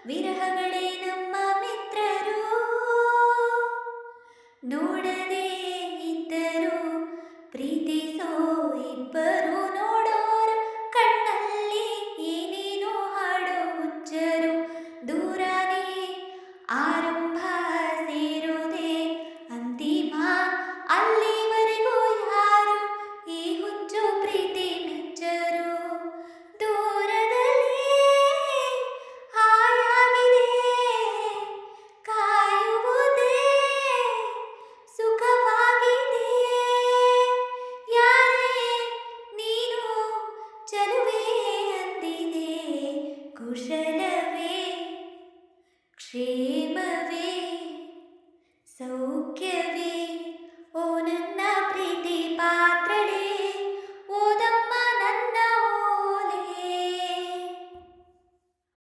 ವಿರಹಗಳೇ ನಮ್ಮ ಮಿತ್ರರು, ನೋಡದೇ ಇದ್ದರು ಪ್ರೀತಿಸೋ ಇಬ್ಬರು, ನೋಡೋರ ಕಣ್ಣಲ್ಲಿ ಏನೇನೋ ಹಾಡೋ ಹುಚ್ಚರು. ದೂರನೇ ಆರಂಭ ಸೇರೋದೇ ಅಂತಿಮ, ಅಲ್ಲಿವರೆಗೂ ಯಾರು ಈ ಹುಚ್ಚು ಪ್ರೀತಿ ಮೆಚ್ಚರು. ದೂರದಲ್ಲಿ ಹಾಯಾಗಿದೆ ಕಾಯುವುದೇ ಸುಖವಾಗಿದೆ, ಯಾರೇ ನೀನು ಚಲುವೆ ಅಂದಿದೆ. ಕುಶಲವೇ ಕ್ಷೇಮವೇ ಸೌಖ್ಯವೇ